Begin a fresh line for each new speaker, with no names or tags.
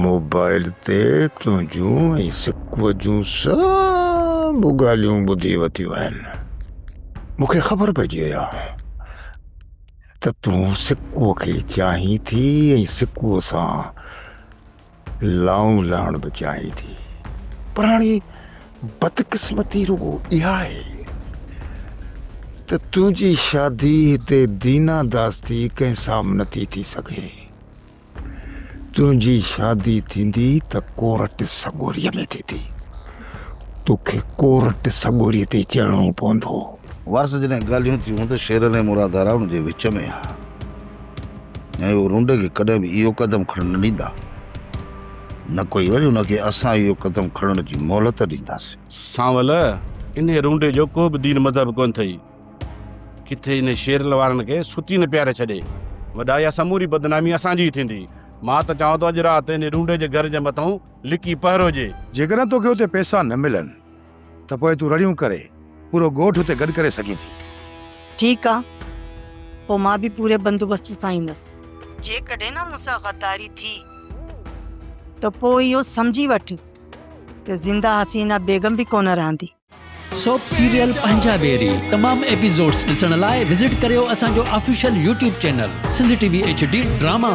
Mobile ते तुंहिंजूं ऐं सिक्कुअ जूं सभु ॻाल्हियूं ॿुधी वरितियूं आहिनि। मूंखे ख़बर पइजी वई आहे त तूं सिक्कुअ खे चाहीं थी ऐं सिक्कुअ सां लाऊं लहण बि चाहीं थी, पर हाणे बदकिस्मती रुॻो इहा आहे त तुंहिंजी शादी हिते दीना दास्ती कंहिं सां बि नथी थी सघे। तुंहिंजी शादी थींदी त कोर्ट सॻोरीअ में थींदी, तोखे कोर्ट सॻोरीअ ते चढ़णो पवंदो।
वारस जॾहिं ॻाल्हियूं थियूं त शेरन ऐं मुरादारा हुन जे विच में आहे ऐं उहो रुंड खे कॾहिं बि इहो क़दम खणण न ॾींदा, न कोई वरी हुनखे असां इहो क़दम खणण जी मोहलत ॾींदासीं।
सांवल इन रूंडे जो को बि दीन मज़हब कोन अथई, किथे इन शेरल वारनि खे सुती न प्यारे छॾे, वॾा या समूरी बदनामी असांजी थींदी। मां त चवां थो अॼु राति इन रूंडे जे घर जे मथां लिकी पहरो हुजे।
जेकॾहिं तोखे हुते पैसा न मिलनि त पोइ तूं रड़ियूं करे पूरो ॻोठ हुते गॾु करे सघीं थी।
ठीकु आहे, पोइ मां बि पूरे बंदोबस्त सां ईंदसि। जेकॾहिं न मूंसां गद्दारी थी त पोइ इहो सम्झी वठि त ज़िंदा हसीना बेगम बि कोन रहंदी।
सोप सीरियल पंजाबेरी तमाम एपिसोड्स ॾिसण लाइ विज़िट करियो असांजो official YouTube channel Sindh TV HD drama.